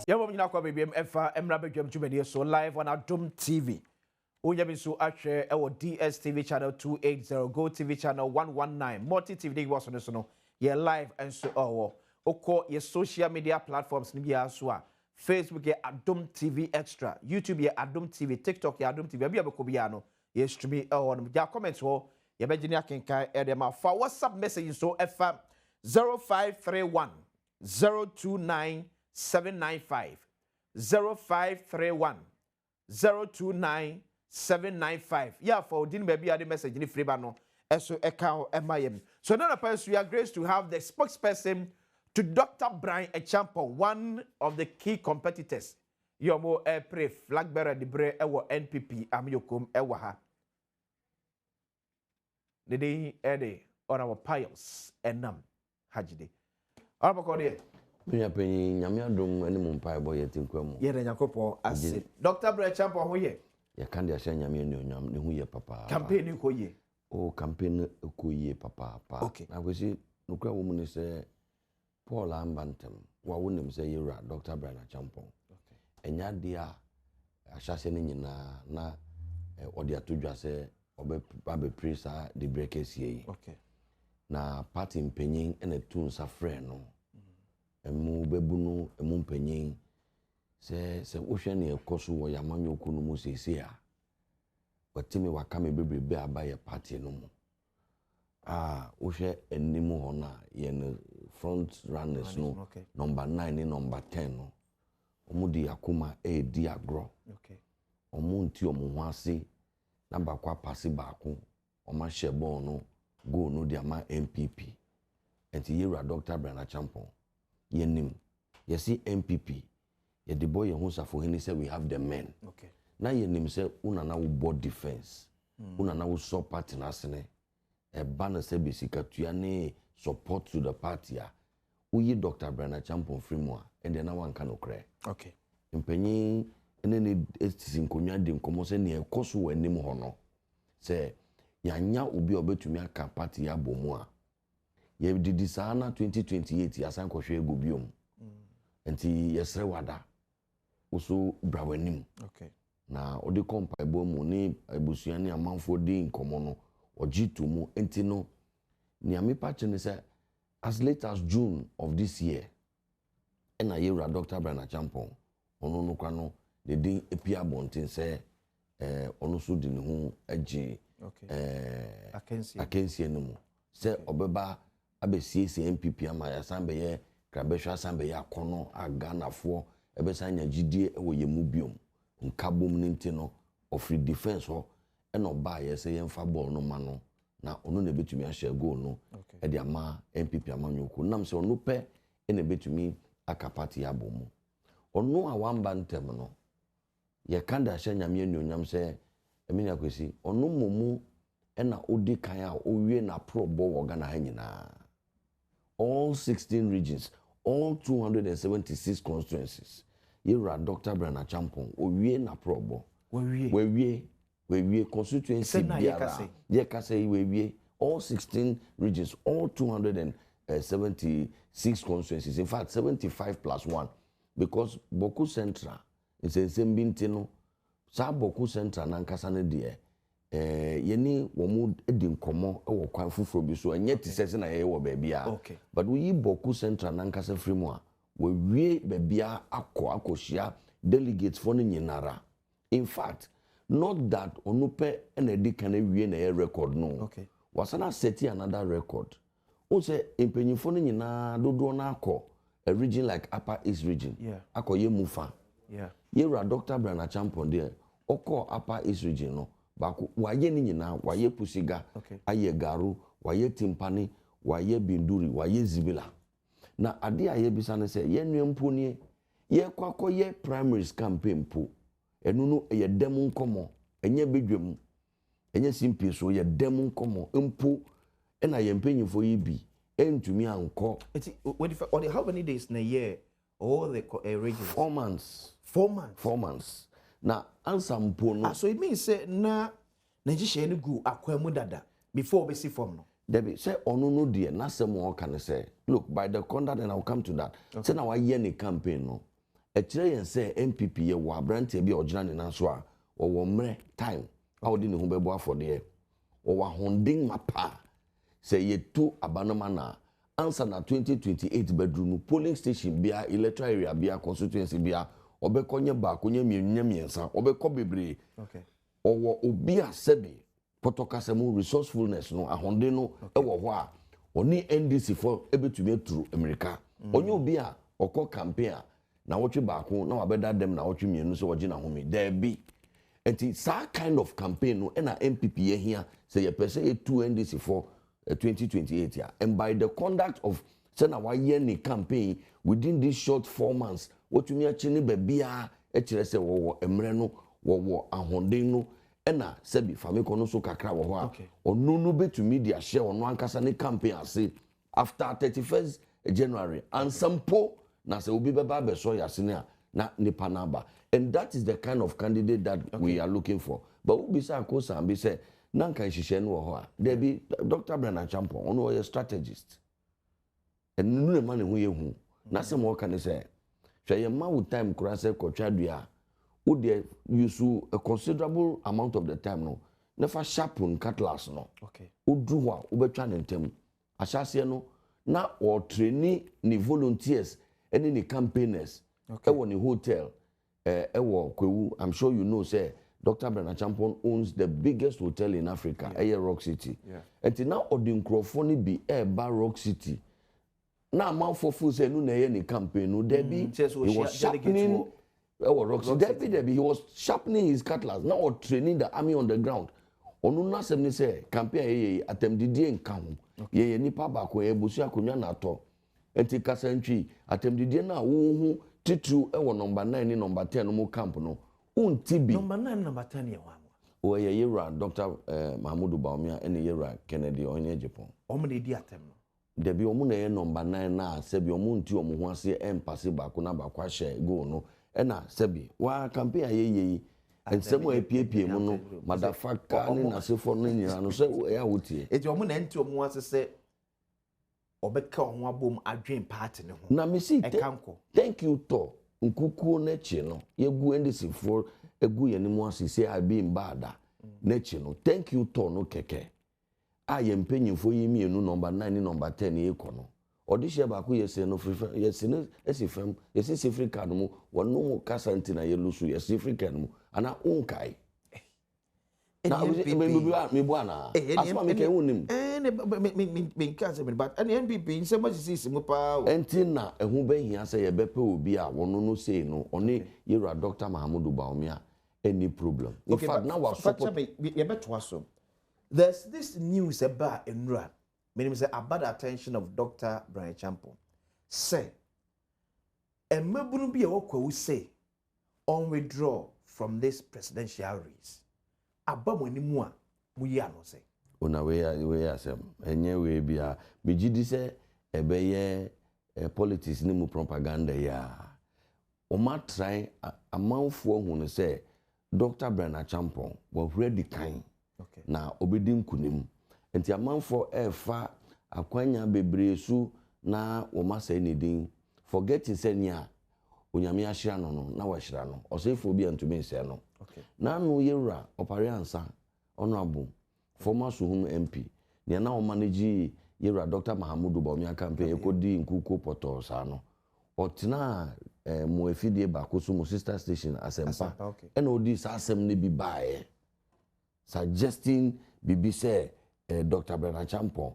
Yeah, we now baby efa emra bedwam tumedi so live on Adom TV. Onyami so ahwe our DSTV channel 280, Go TV channel 119, Multi TV was on so no. Yeah, live and so oko your social media platforms ni bia so a Facebook ya Adom TV Extra, YouTube ya Adom TV, TikTok ya Adom TV. Bia be ko bia no. Ye stream on ya comments ho. Ya be gini akenkan e dem fa WhatsApp message so FM 0531 029 795 0531 029 795. Yeah, for din baby the message in free no. So account MIM. So now we are graced to have the spokesperson to Dr. Brian Echampo, one of the key competitors. Yomo pre flag bearer the bre ewo NPP amyokom ewa ha. The day ede on our piles enam Hadzide. Alabakode. Minya penyi nyame adom ani mu mpae boy yetinkwam. Ye de nyakopo ase. Dr. Brian Echampo ho ye. Ya kan de ahye nyame ani onyam ne hu ye papa. Campaign ko ye. O campaign ko ye papa. Okay. Na kwesi nokra wo mu ne se Paul Ambantem wa wonim se yera Dr. Brian Echampo. Okay. Enya dia ahyase ne nyina na odi atodwa se obe presa the breakers ye. Okay. Na party mpenyin ene tu nsa frɛ no. Emu bebunu emu mpenyin se wohwe ne ekoso wo yamanyoku no mu sese a watimi wakame bebrebe abaye party no mu wohwe enimu ho na ye no front runners no okay. Number 9 ni number 10 no omudi akoma di agro okay omunti omuho ase na bakwa pass baako oma hye ball no go no dia ma NPP enti yera Dr. Brian Echampo yenim yesi NPP ye the boy who safo hini say we have the men okay na yenim say una na wo board defense una na wo support na sene e ba na say besika tuane support to the party a uyi Dr. Brian Echampo frimo a and na wan kan okre okay mpanyin ene ne estisin konwa de nkomo say ne ekoso wanim ho no say yanya obi obetumi aka party ya bomu a ye didi sana 2028 yasan kohwe ego biom enti yesre wada uso brawanim okay na odi kompa ebo mu ni ebusuan ni amanfo di nkomo no ojitu mu enti no ni amepa chene say as late as June of this year ena yera Dr. Brian Echampo ono no kwa no de din epia bonten say ono so di ne ho agi okay akensie no mu say obeba abesiese NPP ama ya sambe ye krabehwa sambe ya kono aganafo ebesa nya gidie ewo yemu biom nkabom nti no ofri defense ho eno ba ye say yemfa ball no ma no na ono na betumi ahye goal no e de ama NPP amanyoku nam se ono pe ene betumi akapati ya bomu ono awamba ntem no ye kanda ahye nyame anyonyam se emini akwesi ono momu ena odi kan a owie na probo wo Ghana ha nyina all 16 regions, all 276 constituencies. Yera Dr. Brian Echampo, owie na probo. We constituency biara. Ye kase we all 16 regions, all 276 constituencies. In fact, 75 plus 1. Because Boku Central, it's a same bintino. Sa Boku Central nankasa ne de yeni womu edi nkomo e wo kwan fufuro bi so anye ti sese na ye wo bebia okay but we Boku Central nankasa frimu a we wie bebia akoshia delegates for nyinara in fact not that onupe na edi kan wie na ye record no okay wasana set another record o say empenyifo no nyina dodo na akọ a region like Upper East region akoye mufa yera Dr. Brian Echampo there okọ Upper East region no bako waye ni nyina waye pusiga aye garu waye timpani waye binduri waye zibila na ade aye bisa ne se ye nwempo nie ye kwakoye primaries campaign po enu no ye dem nkomo enye bedwam enye simpi so ye dem nkomo mpo na ye mpanyifo yi bi entumi anko how many days na year all the regions 4 months 4 months na answer mpo no so it means say na jihye ni gu akwemu dada before we see form no Debbie say ono no de na sem o kan say look by the conduct and I'll come to that say na wa ye ni campaign no kire yen say NPP ye wo abrante bi ogina ne nan so a wo mre time a wo de ne ho bebo afode wo wa honding mapa say ye to abanoma na answer na 2028 bedroom polling station bia electoral area bia constituency bia obekonye ba konye miensa obekọ bebre okay owo obi a sebi potokasemu resourcefulness no ahonde no ewo ho a oni NDC for ebetumi aturu America onye obi a okọ campaign na wotwe baako na wabeda dem na wotwe mienu so wogi na home there be enti sa kind of campaign no na NPP ye hia say ye pese ye 2 NDC for 2028 yeah. And by the conduct of Sena Wayeni campaign within this short 4 months, what you mean chini bebia echrese wo emreno wo ahonde no ena sebi famiko no so kakra wo ho a onunu betumi dia share ono ankasa ne campaign ase after 31st January and sampo na se obi beba be so yasene a na nipa naba, and that is the kind of candidate that we are looking for. But obi say akosa ambi say nanka nhihye no ho a there be Dr. Bernard Champon ono a strategist and no man who ye hu na se mo kan say hwe ye ma wo time kura say kotwadua wo de use a considerable amount of the time no never sharpen cutlass no okay wo dru ho a wo betwa ne ntem ahyase no na o trainee ni volunteers any ni campaigners e wo ni hotel e wo Kwewu. I'm sure you know say Dr. Bernard Champon owns the biggest hotel in Africa, Rock City. And now Odin Crofoni be Bar Rock City. Now Mount for full say no na campaign no Debbie he was sharpening Rock City. Debbie he was sharpening his cutlass. Now or training the army on the ground. Onu na sem ni say campaign atemdidie nka ho. Ye nipa ba ko ebusu akonya na to. Enti kasantwi atemdidie na wo hu titru e wo number 9 ni number 10 no mo camp no. Untibi. Number 9, number 10 ye wamwa. O ye yera Dr. Mahmoud Bawumia ene yera Kennedy onye Japan. Omo ne di atem no. Debi omo na ye number 9 na sebi omo nti omo ho ase empase ba ko na ba kwa share go no. Ena sebi wa campaign ayeye ensemo epiepie mu no madafaka ni na sefo no nyina no se ya wotie. Eti omo na nti omo ase se obeka ho abom adwen party ne ho. Na misi thank you to nkuku nechi no yegu NDC for egu yenimu asise abi mbada nechi no thank you to no keke aye mpenyimfo yimienu number 9 ni number 10 yeko no odihye ba ko yese no free yese no esifem yese Africa no mu wono kasa ntina yelusu yese Africa no mu ana unkai na me buana asma me ke wonim me kanse me but an NPP nse ma sisi mu pa entina ehu ba hia se ye bepe obi a wono no sei no one yera Dr. Mahmoud Bawumia any problem in fact now we support ye beto aso there's this news about enra meaning say about the attention of Dr. Brian Champon say emebunu bi e wokwa say on withdraw from this presidential race abamonimu a muyi ano say una we asem enye we bia megidi se ebeye politics ni mu propaganda ya o ma try amanfo hu ne se Dr. Bernard Champon was ready kind na obedi nkunim enti amanfo efa akwanya bebresu na o ma say ne din forget se nia onyame ahira no na wa hira no o say fo bi antumi nse no na no yewra opare ansa honorable former Suhum MP ne na o manage yewra Dr. Mahmoud Bawumia campaign ekodi nkuko poto sa no otina mo efidie ba ko so mo sister station asempa and odi sa asem ne bi bae suggesting bibi say Dr. Bernard Champon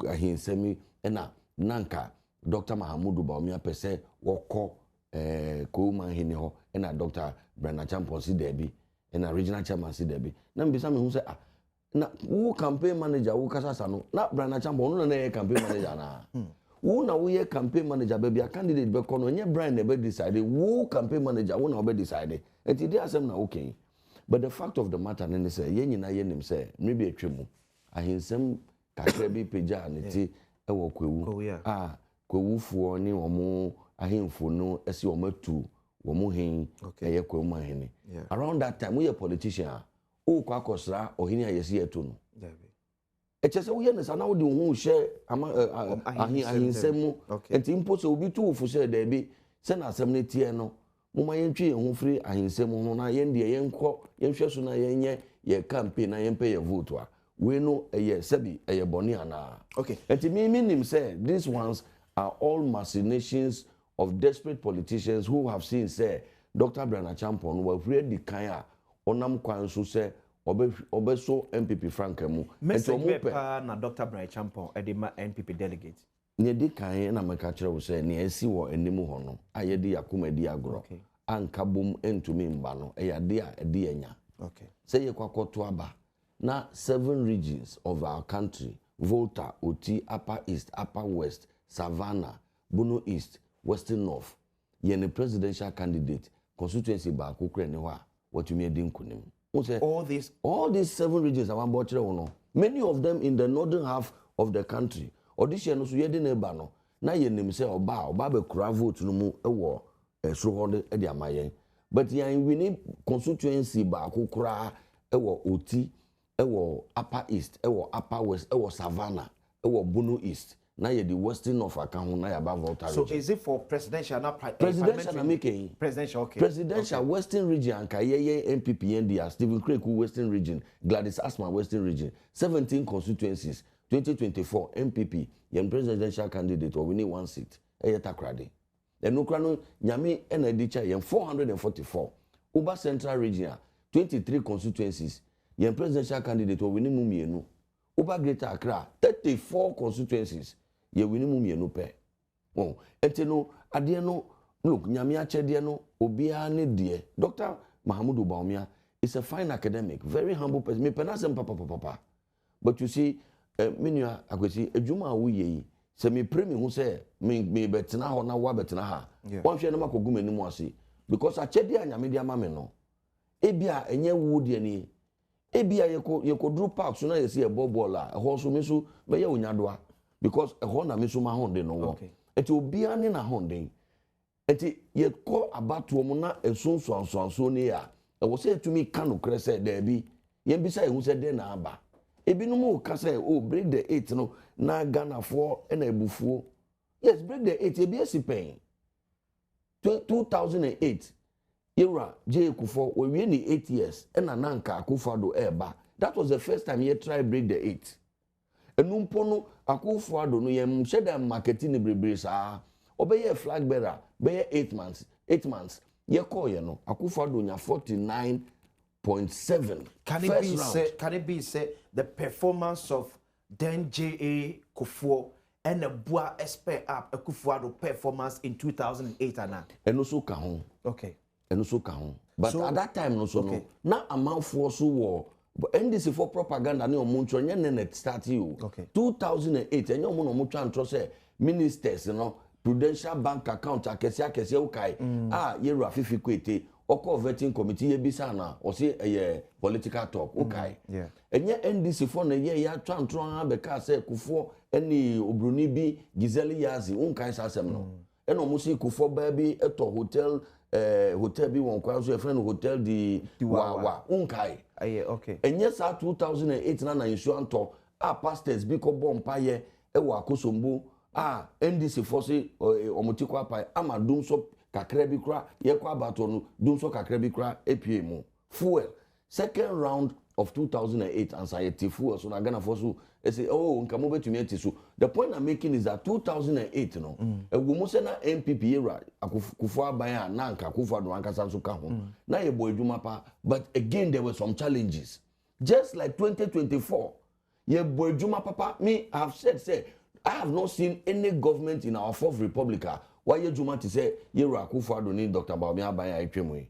ahinsemi ena nanka Dr. Mahmoud Bawumia pese woko ko man hini ho ena Dr. Bernard Champon si debi ena regional chairman si debi na mbisa me hu say na wo campaign manager wo kasasa no na Bernard Champon no na campaign manager na wo na wo ye campaign manager baby a candidate be kono nye Brian be decide wo campaign manager wo na be decide enti dey asem na okay but the fact of the matter ne say ye nyina ye nim say maybe atwemu ahinsem kakra bi peja ne ti e wo Kwewu Kwewu fuo ni omo ahemfo no esi omatu womo hen eye Kwewu man hen around that time we a politician o kwa kosra ohini ayesi eto no echese wo ye ne sana wo de wo hye ahensem enti impo so obi tu fu share da bi se na asem ne tie no moma yentwe ho free ahensem ho na yende yenkọ yenhwe so na yenye ye campaign na yempe ye vote a we no eye sebi eye boni ana. Okay. Enti me nim say these ones are all machinations of desperate politicians who have seen say Dr. Brian Champon will ready kan a onam kwan so say obeso NPP Frankamu. Message na Dr. Brian Champon edema NPP delegate. Ne di kan na meka kire wo say ne esi wo animu ho no ayede yakoma di agro. Okay. Anka bom entumi mba no eyade a ede enya. Okay. Say yekwakoto aba na 7 regions of our country, Volta, Oti, Upper East, Upper West, Savannah, Bono East, Western North. Yene presidential candidate constituency ba kokre ne ho a watumi edi nkunim. All these 7 regions are one no. Many of them in the northern half of the country. Audition no so yede ne ba no. Na yenim say oba be kura vote no mu ewo so hode e di amayen. But yan we need constituency ba kokra ewo Oti, ewo Upper East, ewo Upper West, ewo Savannah, ewo Bono East. Na ye the Western of account na yaba Volta region. So is it for presidential na presidential na making presidential? Okay. Presidential okay. Western region ka ye NPP NDR Stephen Craig Western region, Gladys Asma Western region, 17 constituencies. 2024 MPP yen presidential candidate or we need 1 seat. Eye takrade. Enukra no nyame ena edicha yen 444. Uba Central region 23 constituencies. Yen presidential candidate or we need mumienu. Uba Greater Accra 34 constituencies. Ye we need mumienu pe. Oh, eteno ade no look nyame achede no obia ne de. Dr. Mahamudu Bawumia is a fine academic, very humble person. Me penasem papa. But you see menua akwesi adwuma wo yi se me premi hu se me betena ho na wa betena ha won hwe na makogu manimu ase because achede anyame dia ma me no ebia enye wo de ni ebia yekodru park so na yesi e ball a ho so me so be ye onyadoa because ho na me so ma honde no wo eti obia ne na honde eti ye ko abato mu na esunsuansuanso ne ya e wo se etumi kanu krese da bi ye bi sa ehu se de na aba Ebinumu ka say break the 8 no na Ghana for na ebufuo. Yes, break the 8 e bi esipen. 2008 Yera J Kufo we ni 8 years na nanka Akufo-Addo eba. That was the first time he tried break the 8. Enumpo no Akufo-Addo no yem sheda marketing brebre sa. Obeye flag bearer be 8 months. 8 months. Ye call ye no Akufo-Addo nya 49.7. Can it be say the performance of then J.A. Kufuor and the Boa expect up a Akufo-Addo performance in 2008 and that? And also kahon. Okay. And also kahon. But so, at that time no so okay. No. Na amount for so war. But NDC for propaganda ni omuncho nye start you. Okay. 2008 and you omuncho antro say ministers you know Prudential Bank account akese ukai. Yera fifi kwete. Oko vetting committee ye bisa na o say political talk okay yeah enye NDC for na ye ya twantron abeka say Kufuor eni obroni bi Giselle Yazi unkai sasem no eno mo say Kufuor ba bi eto hotel bi won kwa so e friend hotel di wa unkai okay enye sa 2008 na insuranto pastors bi ko bompa ye e wa akosombo NDC for say omotikwa pa amadum so kakra bi kra ye kwa abato no dum so kakra bi kra epie mu fuel second round of 2008 anxiety fuel so na Ghana for so say nka mo betumi ati so the point I'm making is that 2008 no ewumu se na NPP era Akufo aban na nka Akufo-Addo ankasa so ka ho na ye boy adwuma pa but again there were some challenges just like 2024 ye boy adwuma papa me I have said say I have not seen any government in our fourth republic why you juma to say Yera Akufo-Addo ni Dr. Bawumia abaya etwemu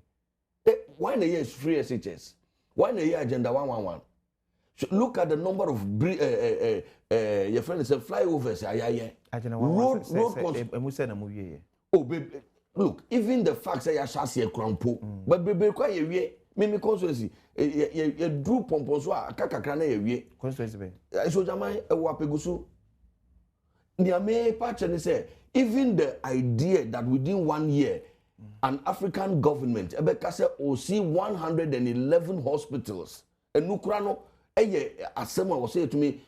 why na yes free SHS why na here agenda 111 look at the number of your friend say flyovers ayaye road look even the fact say ya shasi e krampo but bebe kwa ye wie me constituency ye drew pompon so akakakra na ye wie constituency be so jaman e wo apegusu niame patch say even the idea that within 1 year an African government ebeka say o see 111 hospitals enukura no eye asema wo say to me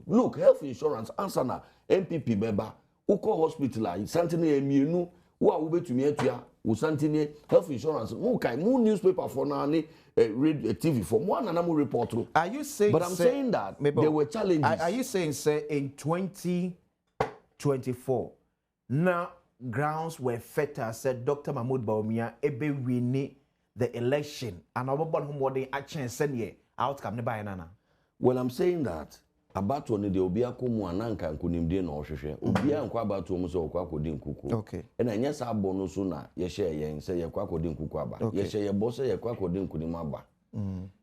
look health insurance answer na NPP beba uko hospital a something emienu Who are ubetumi atua wo santini health insurance mo kai mo newspaper for na ne read TV for mo na mo report through. Are you saying but I'm saying that there were challenges. Are you saying say in 2024 now grounds were fertile said Dr. Mahmoud Bawumia ebe winning the election and obobon who more than action send outcome ne by nana? Well, I'm saying that about one the obi akomu ananka nkunimde na ohwehwe obi anko about omu so okwa akodi nkuku okay and anya sa abo no so na ye share yen say ye kwa akodi nkuku aba ye share ye boss ye kwa akodi nkunim aba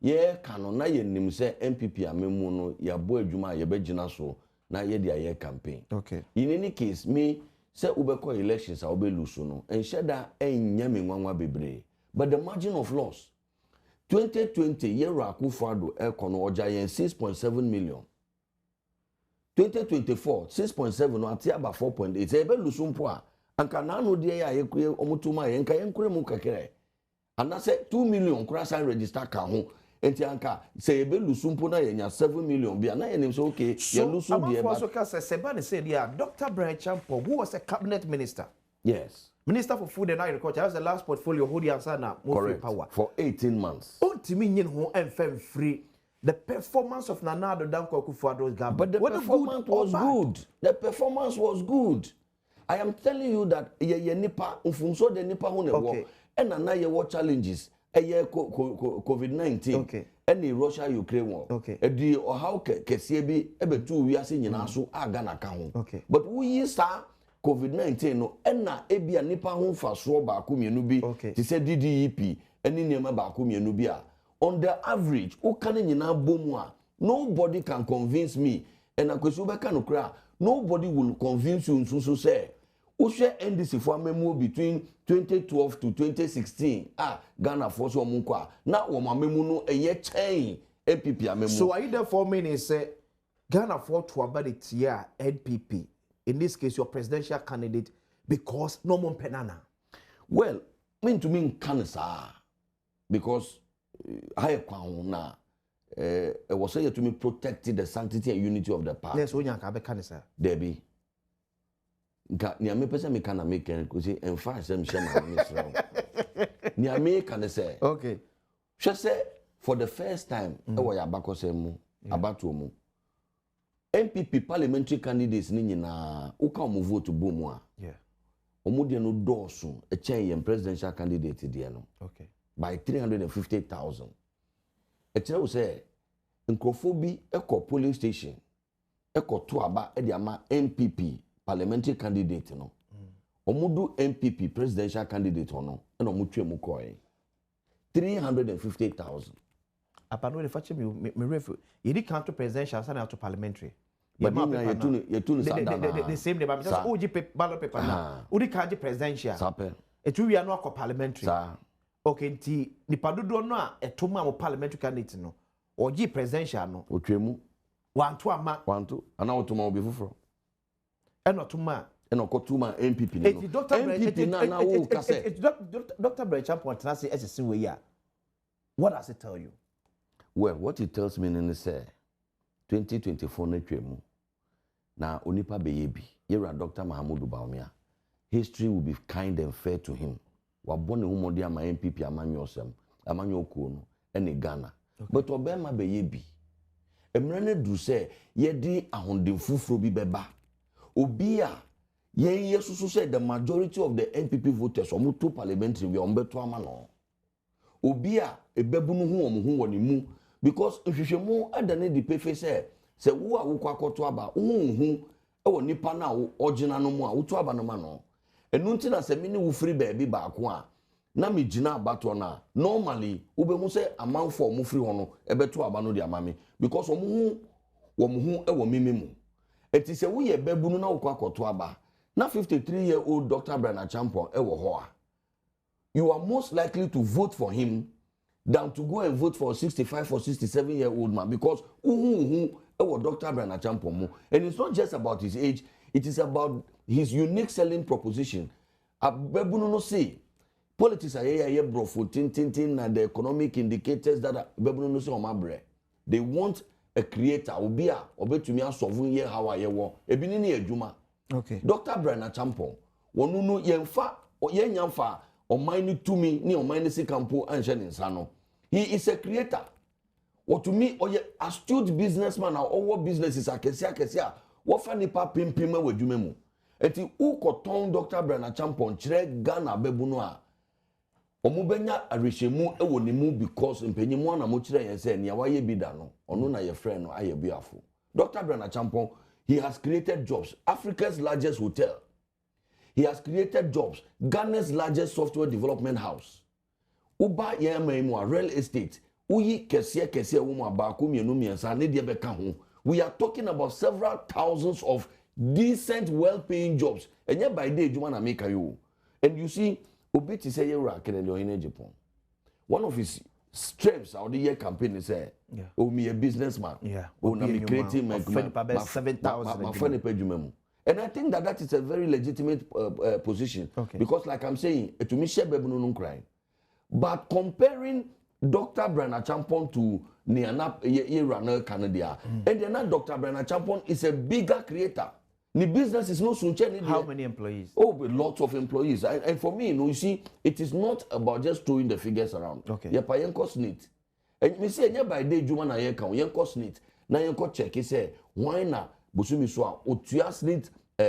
ye kano na ye nim say NPP amemu no ya bo adwuma ye begina so na ye dia ye campaign okay in any case me say ubeko elections a obeluso no ensheda enya menwanwa bebre but the margin of loss 2020 year Akufo-Addo ekono oja yen 6.7 million 2024 6.7 no ati aba 4.8 ebe lusumpo a anka na no de ya yekue omutuma ye nka yenkure mu kakere anase 2 million kura san register ka ho enti anka se ebe lusumpo na ye nya 7 million bia na ye nim so okay ye lusu de ba so ka se Sebani said yeah Dr. Brian Champo who was a cabinet minister yes Minister for Food and Agriculture, that was the last portfolio who the answer now correct power for 18 months ultimately who and free the performance of Nana Addo Akufo-Addo's government. But the performance was good. The performance was good. I am telling you that ye nipa unfumso de nipa hu ne wo. And na ye wo challenges. Eye COVID-19. Okay. Any Russia Ukraine war. Okay. Edi o how kese bi ebetu wiase nyina so aga na ka ho. Okay. But we sa COVID-19 no na ebia nipa hu fa so ba ko mienu bi. Ti se DDEP eni niema ba ko mienu bi a. On the average, nobody can convince me. And nobody will convince you so say. Ushe NDC for memo between 2012 to 2016. Ghana force omunkwa. Na woma memo no eye chain NPP memo. So are you therefore meaning say Ghana for to about the tier NPP? In this case, your presidential candidate because no more penana. Well, mean to mean cancer because I na was say to me protected the sanctity and unity of the party. Yes, we yanka be cancer. Debbie. Ni ame pese me kana make ko say en fa sem shema minister. Ni ame kana say. Okay. She say for the first time e wo ya bakosem mu abato mu. NPP parliamentary candidates ni nyina uka mu vote bomu a. Yeah. Omo de no doso e chen yen presidential candidate de no. Okay. By 350,000. Etire say nkrofobi eko polling station eko to aba e de ama NPP parliamentary candidate no. Omudu NPP presidential candidate no e no mutwe mu koy 350,000. Apano le fache me refu. Yedi counter presidential sana to parliamentary. But you tune the same day but just oji ballot paper na. Udi kaji presidential. Sape. Etu wi anu akọ parliamentary. Sa. Okay, nti nipa dodo no a etoma mo parliamentary candidate no oji presidential no otwemu wanto ama wanto ana otoma obi foforo eno toma eno kotuma NPP no NPP na wo kase Dr. Brecha Pontana say SSC we ya what does it tell you? Well, what it tells me in say 2024 na twemu na onipa beyebi yera Dr. Mahmoud Bawumia history will be kind and fair to him. Wabone humodi ama NPP amanyo osem amanyo okuo no ene Ghana but obema beyebi emrene du se yedi ahondem fufuro bi beba obi a yen yesusu se the majority of the NPP voters omuto parliamentary we ombeto ama no obi a ebebunu hu omhu woni mu because nhwehwemu adane di pefe se wo a wo kwakoto aba hu e wo nipa na wo ogina no mu a wo to aba no ma no enu nti na se me ne wo free baby baako a na me gina abato na normally wo be hu se amanfo mo free hono ebeto aba no di amame because wo mu e wo meme mu enti se wo ye babunu na wo kwakoto aba na 53-year-old Dr. Brian Champo e wo ho a you are most likely to vote for him than to go and vote for a 65 or 67-year-old man because e wo Dr. Brian Champo mu and it's not just about his age. It is about his unique selling proposition. Abebunu no say politics are ye brofo tin na the economic indicators that Abebunu no say omabre. They want a creator obi a obetumi asolve ye how aye wo. Ebi ni adwuma. Okay. Dr. Brian Champo wonu no yemfa ye nyamfa oman ni tumi ni oman ni sikampo anhye ne nsa no. He is a creator. What to me, or astute businessman or businesses akesia wofa nipa pimpima wadwuma mu. Eti ukoton Dr. Bernard Champon chire Ghana bebuno a omubenya arehemu ewo ne mu because mpanyimu na mo chire yen se ne waye bi da no ono na ye friend no aye biafo. Dr. Bernard Champon, he has created jobs. Africa's largest hotel. He has created jobs. Ghana's largest software development house. Uba yema real estate. Uyi kesie woman abako mienu miensa ne de beka ho. We are talking about several thousands of decent, well-paying jobs. And yet by day, you want to make you. And you see, Obiti say you're in Japan. One of his strengths out the year campaign is say, "Oh, me a businessman. Oh, me creating my 7,000. And I think that is a very legitimate position. Because, like I'm saying, to me, share baby no crying. But comparing Dr. Bernard Champon to Niana Runner Canada, and then Dr. Bernard Champon is a bigger creator. The business is no sunchen. How many employees? Oh, lots of employees. And for me, you see, it is not about just throwing the figures around. Yeah, pa yen cost need. And me say, yeah, by day, Juma na yen kan yen cost need. Na yen ko check. He say, why na busumi so otuas need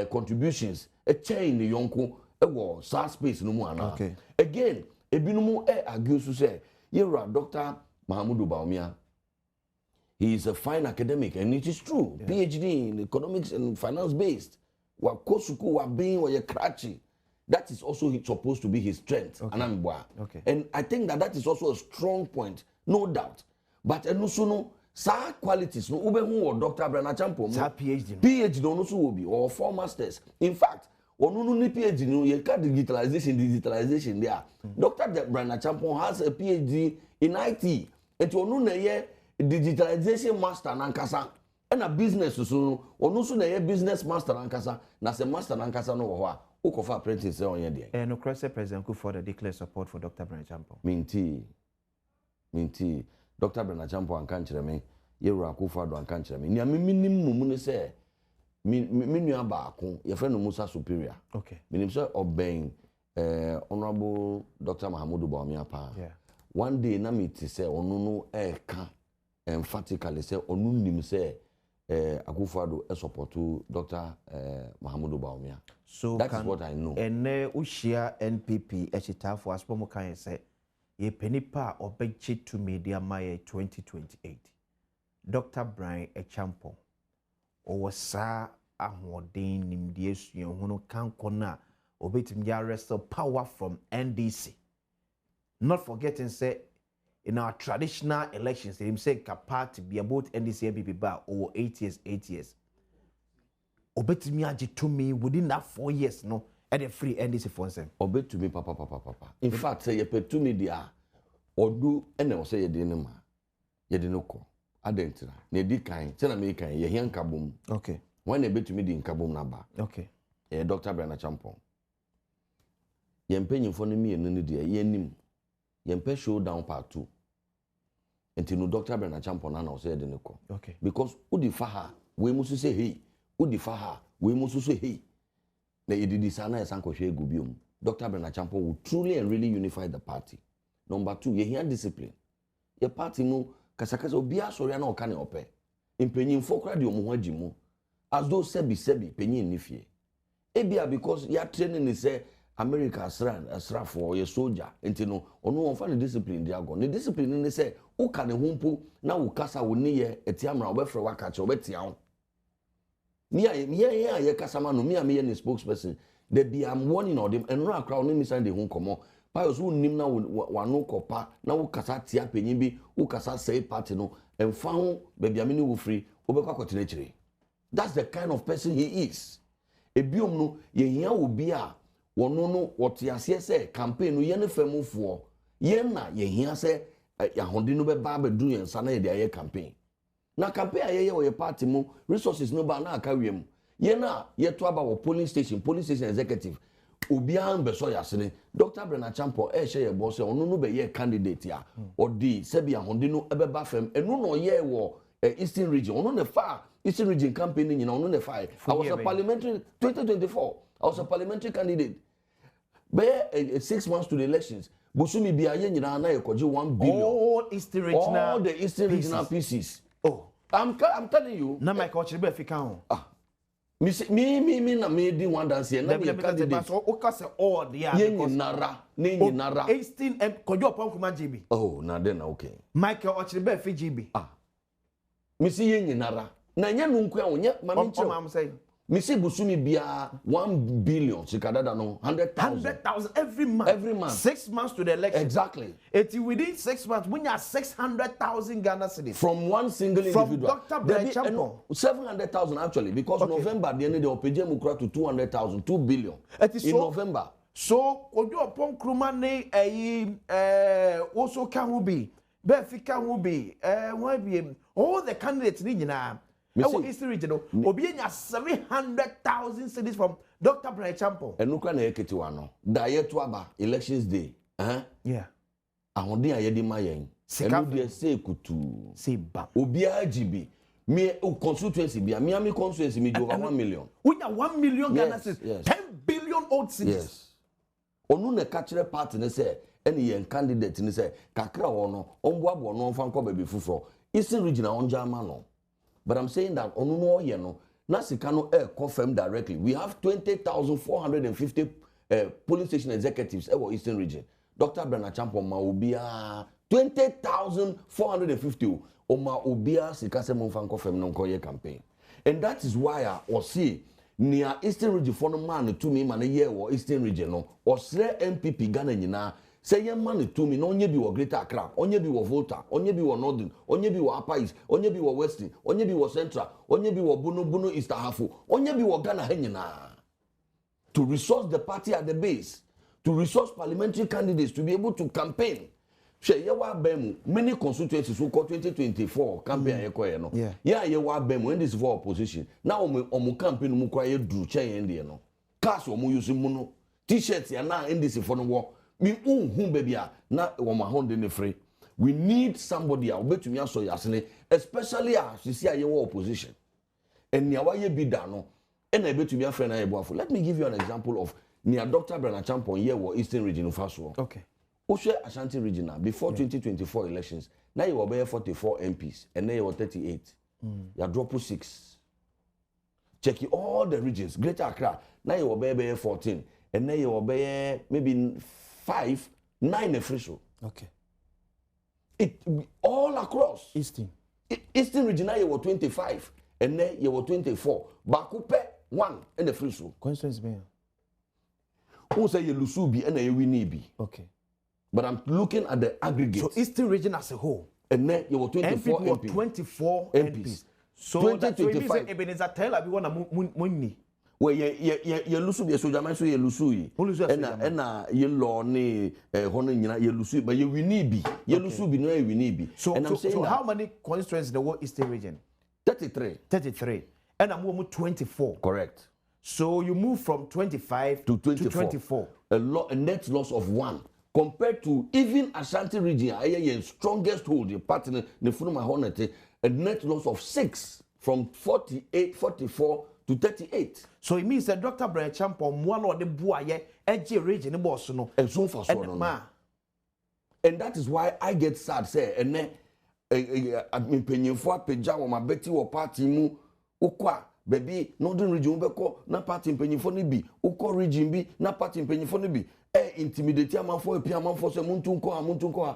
contributions. A chain the yonko wo SARS space no mu ana. Again, ebinumu argue so say, you're Dr. Mahamudu Bawumia. He is a fine academic, and it is true. PhD in economics and finance based. Wa kosuku wa being wa ye krachi. That is also supposed to be his strength. And I think that is also a strong point, no doubt. But enusuno sa qualities no ube hu Dr. Bernard Champon. Sa PhD. PhD no so will be or 4 masters. In fact, onunu ni PhD no ye ka digitalization there. Dr. Bernard Champon has a PhD in IT. And onu na ye digitalization master nankasa and a business so onu so na ye business master nankasa na se master nankasa no ho a ukofa apprentice on ye there. And no cross President Kufuor declare support for Dr. Bernard Champon. Minti Dr. Bernard Champon an kan kire me ye wura Kufuor do an kan kire me nia me minim mumu ne se me nua baako ye friend no Musa superior. Minim se oben honorable Dr. Mahamudu Bawumia pa. One day na me ti se onu no ka emphatically say onu nim say Akufo-Addo support Dr. Mahamudu Bawumia. So that is what I know. And ushia NPP echitafo aspomo kan say ye penipa obechi to media my 2028. Dr. Brian Champon o sa ahoden nimdie suyen hono kan kona obetim ya wrestle power from NDC. Not forgetting say in our traditional elections, they say party be about NDC NPP bar over 8 years. Obetumi age to me within that 4 years, no, at a free NDC for them. Obet to me, papa. In fact, say you pay to me there, or do and I say you didn't ko. Adentra. Ne di kind, tell me kind, ye hian kabum. When they bet to me the kabum naba. Dr. Bernard Champon. Yen penny for me and no dear, ye nim. Yempe showdown part 2. Until no Dr. Bernard Champon na say de neko. Because udifaha we musu say hey. Udifaha we musu say hey. Na yedi sana esanko hwe gubiom. Dr. Bernard Champon will truly and really unify the party. Number 2, ye hear discipline. Ye party no kasakasa obia sori na oka ne ope. Impenyin fokra de omo hwaji mu. As though sebi penyin ni fie. Ebia because ya training ni say America asra for your soldier enti no ono won fa ne discipline dia go ne discipline ne say wo ka ne humpo na wo kasa wo ne ye etiamra wo befre waka che wo betia ho me ye kasa ma no me ye ne spokesperson there be am warning on them and no akra no mi san de ho komo pa yo so nim na wa no kopa na wo kasa tia panyin bi wo kasa say party no emfa ho be bia me ne wo free wo be kwa kwatene kire. That's the kind of person he is. Ebiom no ye hia obi a wono no wotiase se campaign no ye ne famufo ye na ye hia se yahonde no be ba be du yensa na ye de aye campaign na campaign aye ye wo ye party mu resources no ba na aka wiem ye na ye to aba wo polling station executive obi an be so yasene Dr. Bernard Champon share ye boss ono no be ye candidate ya odi se bi yahonde no be ba fam enu no ye wo Eastern region ono ne fa Eastern region campaign ni na ono ne fa I was a parliamentary 2024 I was a parliamentary candidate. Be 6 months to the elections. Busumi bi aye nyina na ekoje 1 billion. All Eastern regional. All the Eastern regional pieces. Oh, I'm telling you. na my coach be African. Ah. Me na me di one dance here. Na me candidate. So o ka say all there because nara. Eastern kojo opon kuma GB. Oh, na then okay. Michael Ochiribe fi GB. Ah. Me see yen nara. Na nya nu nko onye mami nche. I'm saying. Me see busumi bia 1 billion sikadada no 100,000. 100,000 every month. Every month. 6 months to the election. Exactly. It's within 6 months when you are 600,000 Ghana cedis. From one single individual. From Dr. Brechampo. 700,000 actually, because November the end of the OPJ Mukra to 200,000, 2 billion. In November. So, Kojo upon Krumane also can be. Befika will be all the candidates in Eastern region. Obienya 700,000 cedis from Dr. Brechampo. And look at the Eketiwano. Diet Waba, elections day. Yeah. Ahodi ayedi mayen. Elu de say kutu. Say ba. Obia GB. Me constituency bia. Miami constituency me do over 1 million. We are 1 million Ghana cedis. 10 billion old cedis. Yes. Onu ne catchere party ne say any yen candidate ne say kakra wono onboabo no mfa nko baby fufuro. Eastern region onja ama no. But I'm saying that onu no ye no na sika no confirm directly. We have 20,450 police station executives ever Eastern region. Dr. Brechampo ma obia 20,450 o ma obia sika se mfa confirm no nko ye campaign. And that is why I see near Eastern region for no man to me man ye wo Eastern region no or sre NPP Ghana nyina say ye man to me no onye bi wo Greater Accra, onye bi wo Volta, onye bi wo Northern, onye bi wo Upper East, onye bi wo Western, onye bi wo Central, onye bi wo Bono East Hafu, onye bi wo Ghana nyina. To resource the party at the base, to resource parliamentary candidates to be able to campaign. Many constituencies who call 2024 campaign no. Yeah, ye wa bem when this for opposition. Now omo campaign mu kwa ye dru chen ye no. Cars omo use mu no. T-shirts ya na in this for no wo. Me unhu baby a na wo ma honde ne free. We need somebody a obetumi aso yasene, especially as you see ye wa opposition. And nia wa ye bi da no. E na ebetumi afre na ye boafo. Let me give you an example of near Dr. Brechampo ye wo Eastern region faso. Okay. Oshe Ashanti regional before 2024 elections, now you were 44 MPs and now you were 38. You drop 6. Check all the regions. Greater Accra, now you were 14 and now you were maybe 5, 9 official. Okay. It all across Eastern region now you were 25 and now you were 24. Bakupe 1 and the free show. Constituency mayor. Who say you lusubi and you winibi? Okay. But I'm looking at the aggregate. So Eastern region as a whole. And then you were 24 MPs. 24 MPs. So that's why we say Ebenezer Taylor be one money. Well, ye lusu be soja man so ye lusu yi. And ye law ni hono nyina ye lusu but ye wini bi. Ye lusu bi no ye wini bi. So how many constituencies in the whole Eastern region? 33. 33. And I'm 24. Correct. So you move from 25 to 24. A net loss of 1. Compared to even Ashanti region, the strongest hold, the partner, the Funuma Honete, a net loss of 6 from 44 to 38. So it means that Dr. Brechampo, one of the Buaye, Edge region, and Boston, and so far, and that is why I get sad, say, and then Mpensenpensenmu Peja, my Betty or party mu, Ukwa. Baby, Northern region beko na party mpenyifo ni bi, uko region bi na party mpenyifo ni bi. Intimidate amanfo epi amanfo se muntu nko a.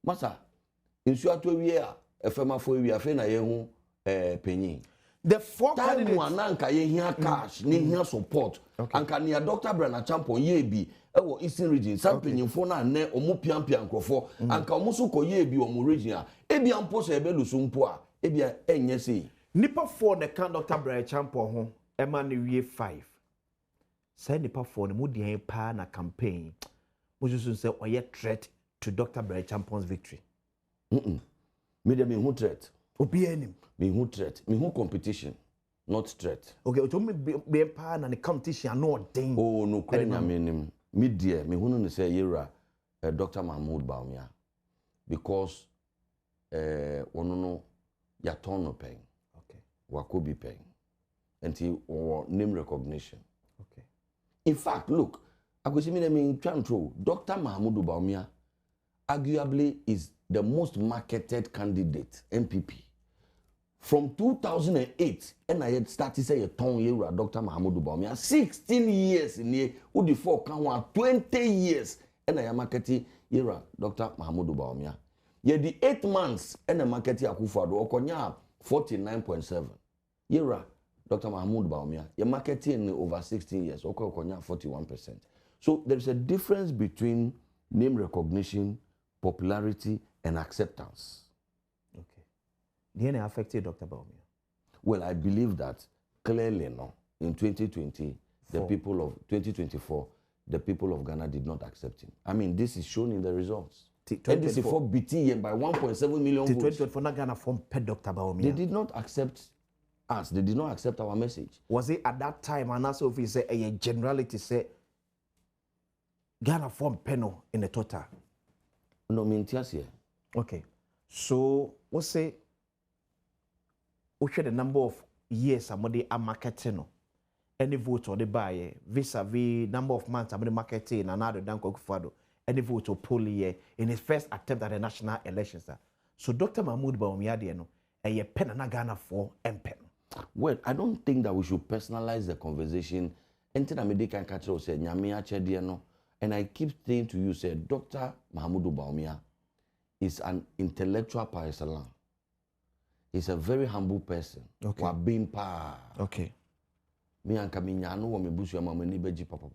Masa, insu ato ewie a, efemafo ewie afi na ye hu penyin. The four candidates na nka ye hia cash, ni hia support. Anka ne Dr. Brechampo ye bi ewo Eastern region, san penyifo na ne omo piampia nkrofo. Anka omo so ko ye bi omo region a, ebi ampo se ebe lusu mpo a, ebi enye sei. Nipa 4 the can Dr. Brechampo ho ema ne wie 5. Say nipa 4 ne mudi pa na campaign. Mo just say oye threat to Dr. Brechampo's victory. Me dem who threat. Obi enim. Me who threat. Me who competition, not threat. Okay, o to me be pa na the competition no den. Oh no kwenya me nim. Me dear, me hu no say yera Dr. Mahmoud Bawumia because ono no ya ton no pen. Wakobi paying until or name recognition. Okay. In fact, look, Akwesimi na me twantro Dr. Mahamudu Bawumia arguably is the most marketed candidate NPP. From 2008, and I had started say a ton year Dr. Mahamudu Bawumia. 16 years in here, who the 20 years, and I am marketing year Dr. Mahamudu Bawumia. Yet the 8 months, and I marketing Akufo-Addo Okonya 49.7. Year Dr. Mahamudu Bawumia, you marketing over 16 years, Okonya 41%. So there is a difference between name recognition, popularity, and acceptance. DNA affected Dr. Bawumia? Well, I believe that clearly no. In 2020, the people of 2024, the people of Ghana did not accept him. I mean, this is shown in the results. NDC4 BT by 1.7 million votes. 2024 not Ghana from Dr. Bawumia. They did not accept us. They did not accept our message. Was it at that time, and also if you say a generality say Ghana from Peno in the total? No, mintias here. Okay. So, what say? We share the number of years somebody are marketing any vote or the buy vis-a-vis number of months somebody marketing and other than Akufo-Addo any vote or poll year in his first attempt at the national elections. So Dr. Mahamudu Bawumia no a pen and Ghana for pen. Well, I don't think that we should personalize the conversation until I can catch us say Nyamia Chediano. And I keep saying to you, say Dr. Mahamudu Bawumia is an intellectual par excellence. He's a very humble person. Okay. Okay. Me and Kaminyano wa mebusu ya mama ni beji papa.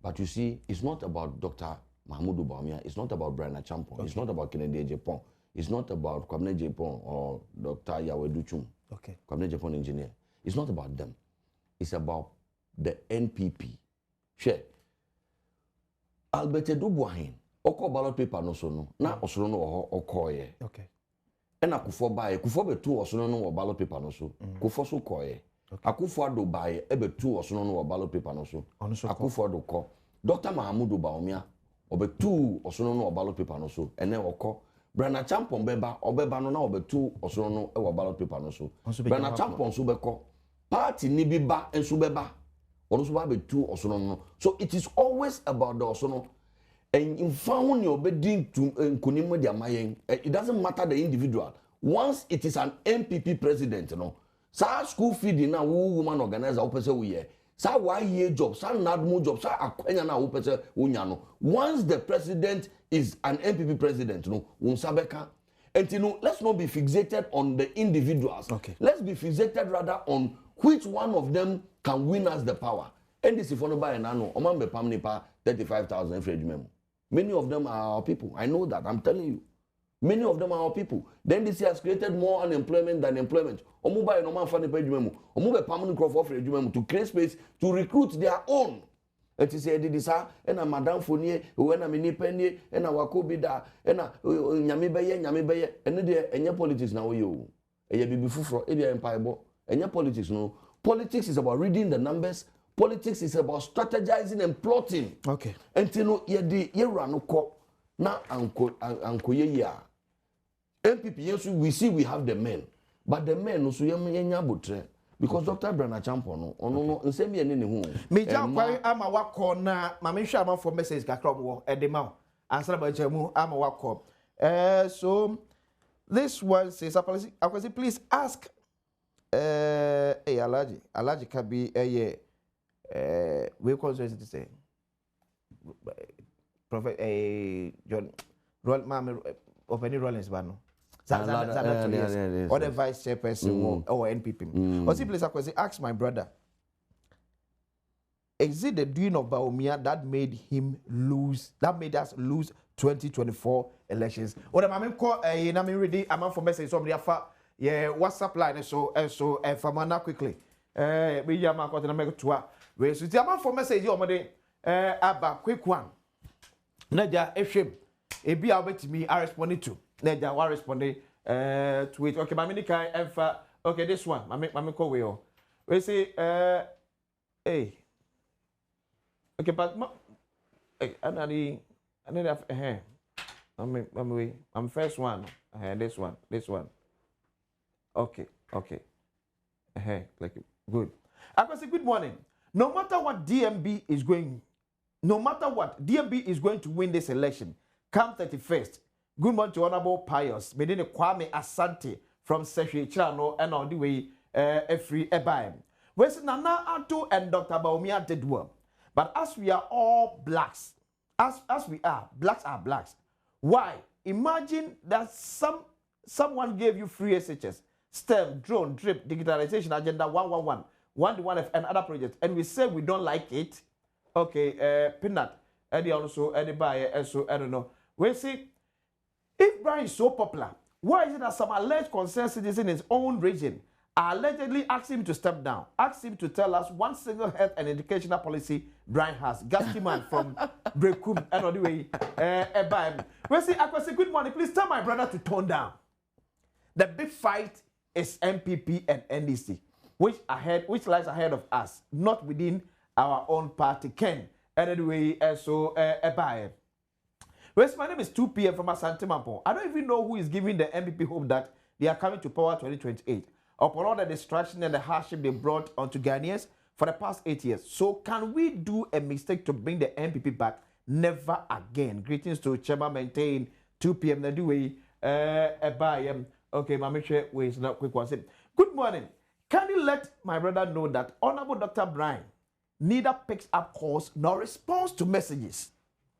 But you see, it's not about Dr. Mahamudu Bawumia. It's not about Brian Achampong. Okay. It's not about Kennedy Ejepong. It's not about Kwabena Ejepong or Dr. Yawedu Chum. Okay. Kwabena Ejepong engineer. It's not about them. It's about the NPP. Share. Albert Edubuahin. Oko ballot paper no so no. Na osoro no ho okoye. Okay. And Akufo bae, Akufo be two osono no ballot paper no so. Akufo so koye. Akufo-Addo bae, ebe two osono no ballot paper no so. Akufo-Addo ko. Dr. Mahamudu Bawumia, obe two osono no ballot paper no so. Ene oko. Brian Achampong beba, obeba no na obe two osono no ballot paper no so. Brian Achampong so beko. Party ni biba enso beba. Ono so ba be two osono no. So it is always about the osono. And in found your bedding to Kunimo, it doesn't matter the individual. Once it is an NPP president, you know, sa school feeding now woman organizer opese we ye. Sa why year job, sa nadmo job, sa akwenya na opese unyano. Once the president is an NPP president, you know, unsabeka. And you know, let's not be fixated on the individuals. Okay. Let's be fixated rather on which one of them can win us the power. And this is for nobody nano. Oman be pamni pa 35,000 free. Many of them are our people. I know that. I'm telling you. Many of them are our people. Then this has created more unemployment than employment. Omuba no man fani page memo. Omube permanent crop for to create space to recruit their own. It is said this and a madam fonie, when a mini penny, and a wakobida, and a nyamibeye, and any politics now you. A baby for India Empire, and your politics no. Politics is about reading the numbers. Politics is about strategizing and plotting. Okay. And you know, ye run ko na anko ye ya. NPP yes we see we have the men, but the men also ye nyabotre because Dr. Brian Achampong no ono no nsem ye ne hu. Me ja kwai ama wakọ na ma me hwa ama for message kakra mo edema answer ba jamu ama wakọ. So this one says Akwasi please ask Alaji can be we call to say Prophet John Mama opening Rollins Bano. Or the vice chairperson or NPP. Or simply ask my brother. Is it the doing of Bawumia that made us lose 2024 elections? Or the mama call a ready a man for message somebody afa WhatsApp line so famana quickly. We yama got na make to we so the man for message your money aba quick one. Naja efem ebi a obetimi I responded to. Naja wa responded to it. Okay, mama kai emfa okay this one mama call we we say hey okay but I'm first one this one okay like good. I can say good morning. No matter what DMB is going no matter what, DMB is going to win this election. Come 31st. Good morning to Honorable Pius. Medine Kwame Asante from Seshe Chano and on the way free Ebaim. Where's Nana Ato and Dr. Bawumia did well. But as we are all blacks, as we are blacks. Why? Imagine that someone gave you free SHS, STEM, drone, drip, digitalization agenda 111, 111 and other projects, and we say we don't like it. Okay, peanut, Eddie also, Eddie buy, so I don't know. We see, if Brian is so popular, why is it that some alleged concerned citizens in his own region are allegedly asking him to step down, ask him to tell us one single health and educational policy Brian has? Gasky man from Brekum, and on the way, we see, I say, good morning, please tell my brother to tone down. The big fight is NPP and NDC, which lies ahead of us, not within our own party. Ken, anyway, so my name is 2 p.m. from Mpensenpensenmu. I don't even know who is giving the NPP hope that they are coming to power 2028 upon all the distraction and the hardship they brought onto Ghanaians for the past 8 years. So can we do a mistake to bring the NPP back? Never again. Greetings to Chairman Maintain 2 p.m. Anyway, okay, my sure wait, not quick one. Good morning. Can you let my brother know that Honorable Dr. Brian neither picks up calls nor responds to messages?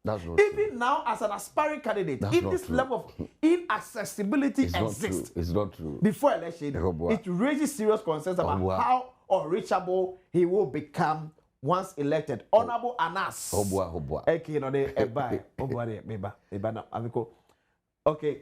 That's not Even true. now, as an aspiring candidate, That's if not this true. level of inaccessibility It's exists not true. It's not true. before election, it raises serious concerns about how unreachable he will become once elected. Honorable Anas. Okay, no, okay.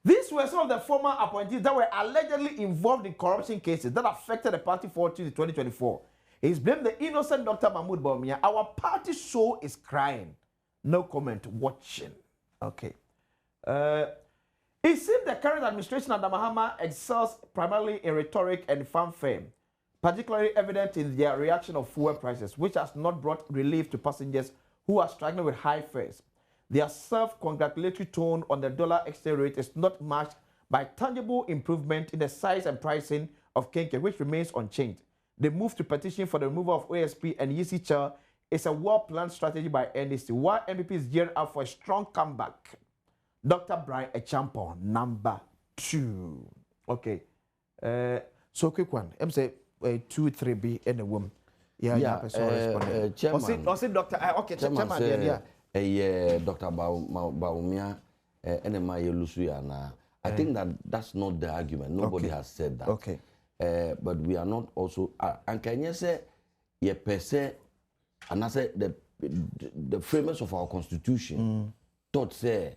These were some of the former appointees that were allegedly involved in corruption cases that affected the party fortune in 2024. He's blamed the innocent Dr. Mahmoud Bawumia. Our party show is crying. No comment. Watching. Okay. It seems the current administration under Mahama excels primarily in rhetoric and fanfare, particularly evident in their reaction of fuel prices, which has not brought relief to passengers who are struggling with high fares. Their self-congratulatory tone on the dollar exchange rate is not matched by tangible improvement in the size and pricing of Kenke, which remains unchanged. The move to petition for the removal of OSP and UCCHL is a well-planned strategy by NDC, while NPP is gearing up for a strong comeback. Dr. Brian Echampon, number 2. Okay. So quick one. I'm say 2-3B in a woman. Yeah, chairman. Also, Dr. Okay, chairman. Yeah, Dr. Bawumia, NMI Lusuya na. I think that's not the argument. Nobody has said that. Okay. But we are not also. And can you say, ye per se, and I say the framers of our constitution thought say,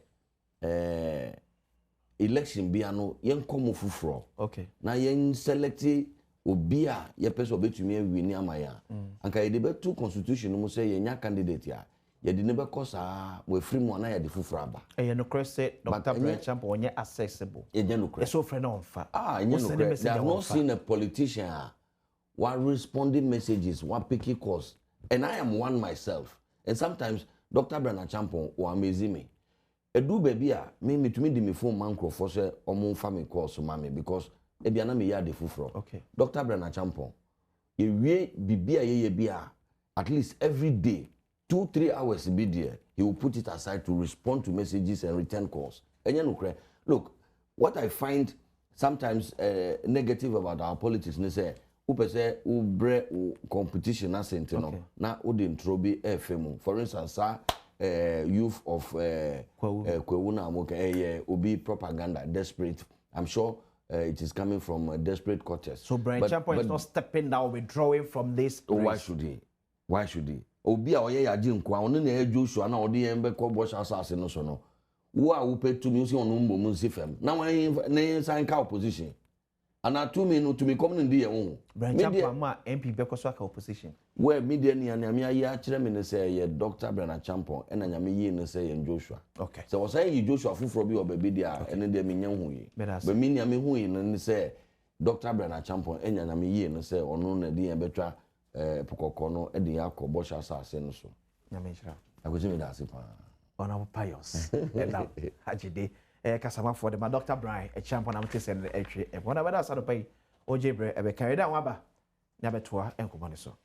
election biano yen komo fufro. Okay. Na yen selecti obia ye person obetumi wini amaya. Anka ye debe two constitution no say ye nya candidate ya. Ye di nebe kosa we free mo na ye di fufro aba. E no cross say Dr. Brian Echampon onye accessible. Ye no cross. So friend on fa. They have not seen a politician one responding messages, one picking calls. And I am one myself. And sometimes Dr. Brian Echampon will amaze me. Edu baby me to me di me phone man for say omo family calls so mama because e bia na me ya de fufro. Okay. Dr. Brian Echampon e wie bibia ye bia at least every day 2-3 hours be there he will put it aside to respond to messages and return calls. Look, what I find sometimes negative about our politics ne say upese ubre competition na sentino na odi ntrobi FM. For instance, youth of Kwewuna Amoke obi propaganda desperate. I'm sure it is coming from desperate quarters. So Brian Echampon is not stepping down, withdrawing from this. Why should he? Why should he? Obi a oye yaji nkwa onu na Joshua na odi yembe ko bosh asase no so no. Wo a wo petu mi si onu mbo mu si fam. Na wan na sign ka opposition. Ana to me come in the wo. Brian Echampon ma MP be kwaso aka opposition. Where media ni anyame ayi a kire me ne say ye Dr. Brian Echampon e na nyame yi ne say ye Joshua. Okay. So was say Joshua fufuro bi obabi dia ene de me nyan hu yi. But me nyame hu yi ne say Dr. Brian Echampon e nyame yi ne say onu na di yan betwa pukoko no e di akọ bosh asase no so. Nyame hira. Agozi me da ase pa. Honorable Pius. Hadzide. Kasama for the Dr. Brian Echampon am te send etwe. E bona bada sa do pai. OJ bre e be carry down waba. Nya betoa enkomane so.